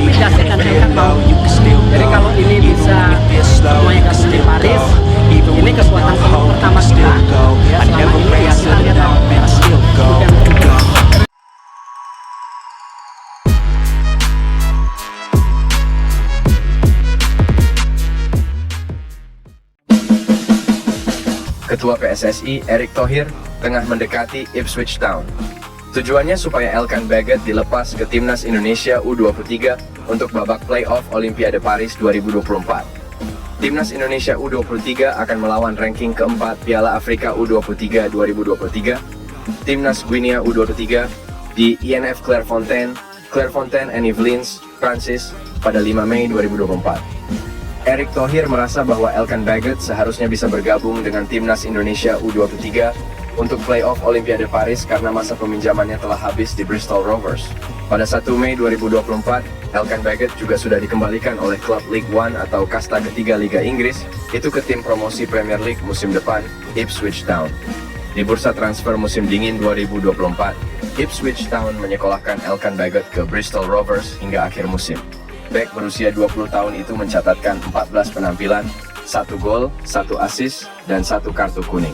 tapi Justin dan Elkan mau. Jadi kalau ini bisa semuanya kasih di Paris, ini kekuatan penuh pertama kita. Ya, selama ini ya kita lihat hasil. Ketua PSSI Erick Thohir tengah mendekati Ipswich Town. Tujuannya supaya Elkan Baggett dilepas ke Timnas Indonesia U23 untuk babak playoff Olimpiade Paris 2024. Timnas Indonesia U23 akan melawan ranking keempat Piala Afrika U23 2023, Timnas Guinea U23 di INF Clairefontaine and Yvelines, Prancis pada 5 Mei 2024. Erick Thohir merasa bahwa Elkan Baggett seharusnya bisa bergabung dengan Timnas Indonesia U23 untuk playoff Olimpiade Paris karena masa peminjamannya telah habis di Bristol Rovers. Pada 1 Mei 2024, Elkan Baggett juga sudah dikembalikan oleh klub League One atau kasta ketiga Liga Inggris, itu ke tim promosi Premier League musim depan, Ipswich Town. Di bursa transfer musim dingin 2024, Ipswich Town menyekolahkan Elkan Baggett ke Bristol Rovers hingga akhir musim. Bek berusia 20 tahun itu mencatatkan 14 penampilan, 1 gol, 1 assist, dan 1 kartu kuning.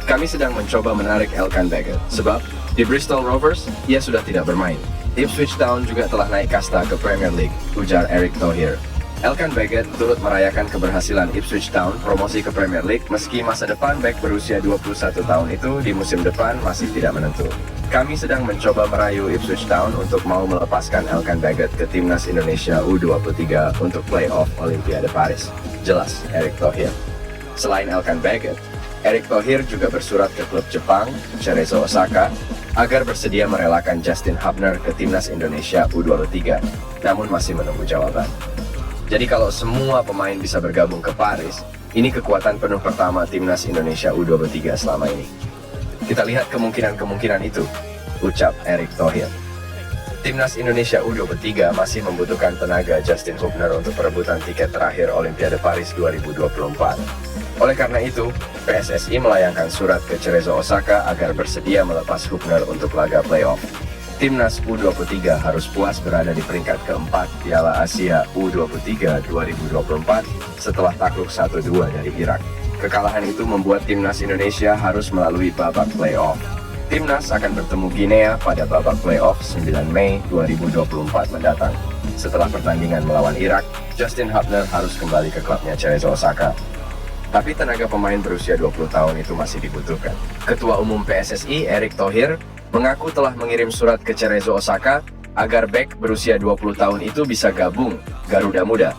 Kami sedang mencoba menarik Elkan Baggett, sebab di Bristol Rovers, ia sudah tidak bermain. Ipswich Town juga telah naik kasta ke Premier League, ujar Erick Thohir. Elkan Baggett turut merayakan keberhasilan Ipswich Town promosi ke Premier League meski masa depan bek berusia 21 tahun itu di musim depan masih tidak menentu. Kami sedang mencoba merayu Ipswich Town untuk mau melepaskan Elkan Baggett ke Timnas Indonesia U23 untuk playoff Olimpiade Paris, jelas Erick Thohir. Selain Elkan Baggett, Erick Thohir juga bersurat ke klub Jepang, Cerezo Osaka, agar bersedia merelakan Justin Hubner ke Timnas Indonesia U23, namun masih menunggu jawaban. Jadi kalau semua pemain bisa bergabung ke Paris, ini kekuatan penuh pertama Timnas Indonesia U23 selama ini. Kita lihat kemungkinan-kemungkinan itu, ucap Erick Thohir. Timnas Indonesia U23 masih membutuhkan tenaga Justin Hubner untuk perebutan tiket terakhir Olimpiade Paris 2024. Oleh karena itu, PSSI melayangkan surat ke Cerezo Osaka agar bersedia melepas Hubner untuk laga playoff. Timnas U23 harus puas berada di peringkat keempat Piala Asia U23 2024 setelah takluk 1-2 dari Irak. Kekalahan itu membuat Timnas Indonesia harus melalui babak playoff. Timnas akan bertemu Guinea pada babak playoff 9 Mei 2024 mendatang. Setelah pertandingan melawan Irak, Justin Hubner harus kembali ke klubnya Cerezo Osaka. Tapi tenaga pemain berusia 20 tahun itu masih dibutuhkan. Ketua Umum PSSI Erick Thohir mengaku telah mengirim surat ke Cerezo Osaka agar bek berusia 20 tahun itu bisa gabung Garuda Muda.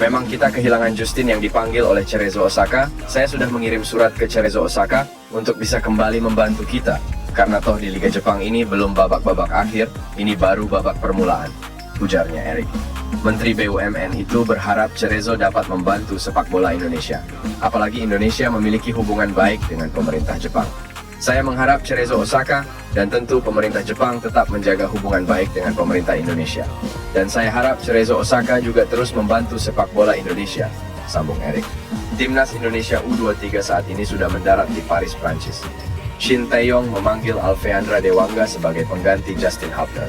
Memang kita kehilangan Justin yang dipanggil oleh Cerezo Osaka. Saya sudah mengirim surat ke Cerezo Osaka untuk bisa kembali membantu kita. Karena toh di Liga Jepang ini belum babak-babak akhir, ini baru babak permulaan, ujarnya Erick. Menteri BUMN itu berharap Cerezo dapat membantu sepak bola Indonesia. Apalagi Indonesia memiliki hubungan baik dengan pemerintah Jepang. Saya mengharap Cerezo Osaka dan tentu pemerintah Jepang tetap menjaga hubungan baik dengan pemerintah Indonesia. Dan saya harap Cerezo Osaka juga terus membantu sepak bola Indonesia, sambung Erick. Timnas Indonesia U23 saat ini sudah mendarat di Paris, Prancis. Shin Tae-yong memanggil Alfeandra Dewanga sebagai pengganti Justin Hubner.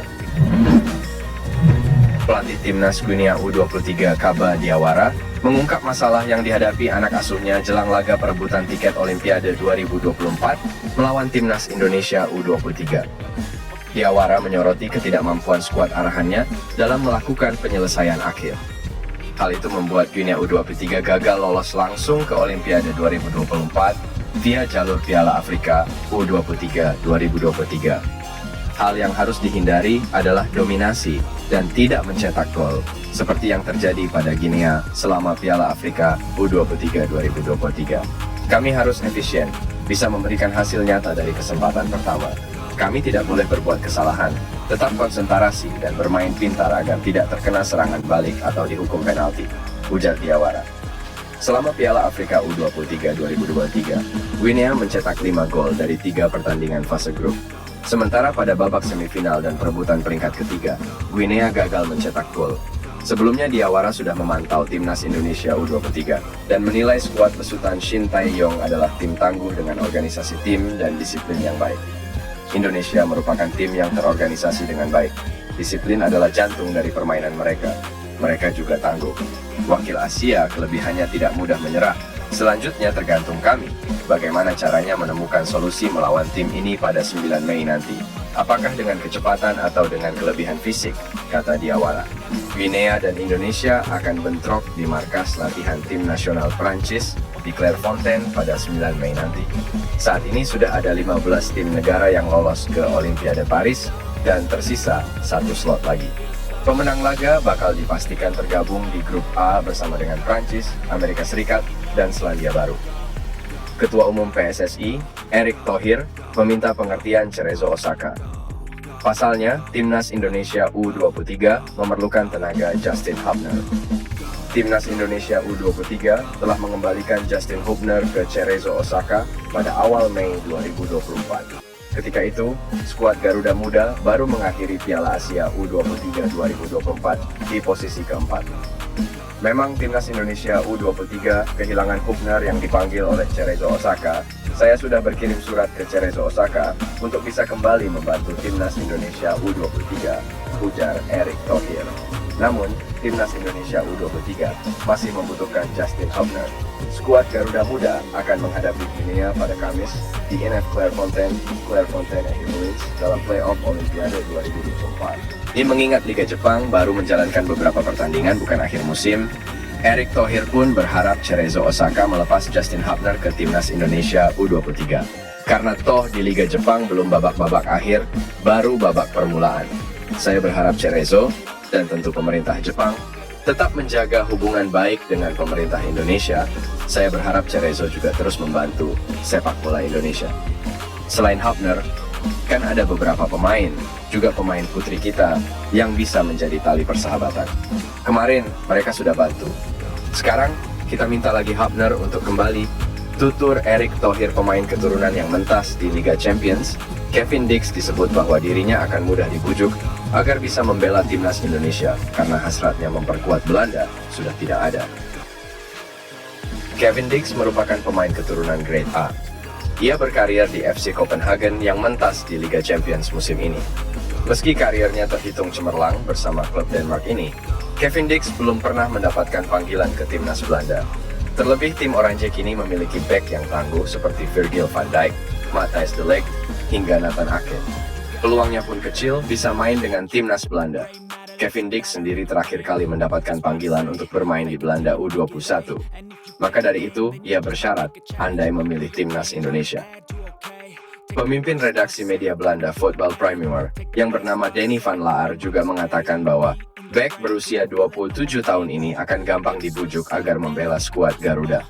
Pelatih Timnas Guinea U23 Kaba Diawara mengungkap masalah yang dihadapi anak asuhnya jelang laga perebutan tiket Olimpiade 2024 melawan Timnas Indonesia U23. Diawara menyoroti ketidakmampuan skuad arahannya dalam melakukan penyelesaian akhir. Hal itu membuat Guinea U23 gagal lolos langsung ke Olimpiade 2024 via jalur Piala Afrika U23 2023. Hal yang harus dihindari adalah dominasi dan tidak mencetak gol, seperti yang terjadi pada Guinea selama Piala Afrika U23 2023. Kami harus efisien, bisa memberikan hasil nyata dari kesempatan pertama. Kami tidak boleh berbuat kesalahan, tetap konsentrasi dan bermain pintar agar tidak terkena serangan balik atau dihukum penalti, ujar Diawara. Selama Piala Afrika U23 2023, Guinea mencetak 5 gol dari 3 pertandingan fase grup. Sementara pada babak semifinal dan perebutan peringkat ketiga, Guinea gagal mencetak gol. Sebelumnya Diawara sudah memantau Timnas Indonesia U23 dan menilai skuad besutan Shin Tae-yong adalah tim tangguh dengan organisasi tim dan disiplin yang baik. Indonesia merupakan tim yang terorganisasi dengan baik. Disiplin adalah jantung dari permainan mereka. Mereka juga tangguh. Wakil Asia kelebihannya tidak mudah menyerah. Selanjutnya tergantung kami, bagaimana caranya menemukan solusi melawan tim ini pada 9 Mei nanti. Apakah dengan kecepatan atau dengan kelebihan fisik, kata Diawara. Guinea dan Indonesia akan bentrok di markas latihan tim nasional Prancis di Clairefontaine pada 9 Mei nanti. Saat ini sudah ada 15 tim negara yang lolos ke Olimpiade Paris dan tersisa 1 slot lagi. Pemenang laga bakal dipastikan tergabung di grup A bersama dengan Prancis, Amerika Serikat, dan Selandia Baru. Ketua Umum PSSI, Erick Thohir, meminta pengertian Cerezo Osaka. Pasalnya, Timnas Indonesia U23 memerlukan tenaga Justin Hubner. Timnas Indonesia U23 telah mengembalikan Justin Hubner ke Cerezo Osaka pada awal Mei 2024. Ketika itu, skuad Garuda Muda baru mengakhiri Piala Asia U23 2024 di posisi keempat. Memang Timnas Indonesia U23 kehilangan Hubner yang dipanggil oleh Cerezo Osaka. Saya sudah berkirim surat ke Cerezo Osaka untuk bisa kembali membantu Timnas Indonesia U23, ujar Erick Thohir. Namun, Timnas Indonesia U23 masih membutuhkan Justin Hubner. Skuad Garuda Muda akan menghadapi Guinea pada Kamis di INF Clairefontaine Emirates dalam playoff Olimpiade 2024. Ini mengingat Liga Jepang baru menjalankan beberapa pertandingan bukan akhir musim, Erick Thohir pun berharap Cerezo Osaka melepas Justin Hubner ke Timnas Indonesia U23. Karena toh di Liga Jepang belum babak-babak akhir, baru babak permulaan. Saya berharap Cerezo dan tentu pemerintah Jepang tetap menjaga hubungan baik dengan pemerintah Indonesia. Saya berharap Cerezo juga terus membantu sepak bola Indonesia. Selain Hubner, kan ada beberapa pemain, juga pemain putri kita, yang bisa menjadi tali persahabatan. Kemarin mereka sudah bantu. Sekarang kita minta lagi Hubner untuk kembali. Tutur Erick Thohir, pemain keturunan yang mentas di Liga Champions, Kevin Dix disebut bahwa dirinya akan mudah dibujuk agar bisa membela Timnas Indonesia karena hasratnya memperkuat Belanda sudah tidak ada. Kevin Dix merupakan pemain keturunan Grade A. Ia berkarir di FC Copenhagen yang mentas di Liga Champions musim ini. Meski karirnya terhitung cemerlang bersama klub Denmark ini, Kevin Dix belum pernah mendapatkan panggilan ke Timnas Belanda. Terlebih tim Oranje kini memiliki bek yang tangguh seperti Virgil van Dijk, Matthijs de Ligt, hingga Nathan Ake. Peluangnya pun kecil bisa main dengan Timnas Belanda. Kevin Dix sendiri terakhir kali mendapatkan panggilan untuk bermain di Belanda U21. Maka dari itu, ia bersyarat andai memilih Timnas Indonesia. Pemimpin redaksi media Belanda Voetbal Primeur yang bernama Denny van Laar juga mengatakan bahwa bek berusia 27 tahun ini akan gampang dibujuk agar membela skuad Garuda.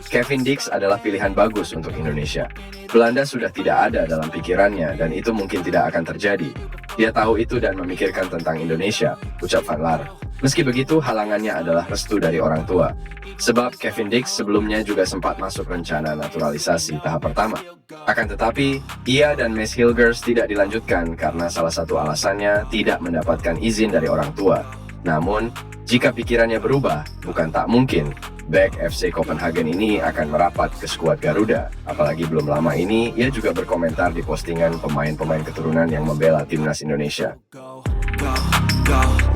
Kevin Dix adalah pilihan bagus untuk Indonesia. Belanda sudah tidak ada dalam pikirannya dan itu mungkin tidak akan terjadi. Dia tahu itu dan memikirkan tentang Indonesia, ucap Van Laar. Meski begitu, halangannya adalah restu dari orang tua. Sebab Kevin Dix sebelumnya juga sempat masuk rencana naturalisasi tahap pertama. Akan tetapi, ia dan Miss Hilgers tidak dilanjutkan karena salah satu alasannya tidak mendapatkan izin dari orang tua. Namun, jika pikirannya berubah, bukan tak mungkin bek FC Copenhagen ini akan merapat ke skuad Garuda. Apalagi belum lama ini, ia juga berkomentar di postingan pemain-pemain keturunan yang membela Timnas Indonesia. Go, go, go.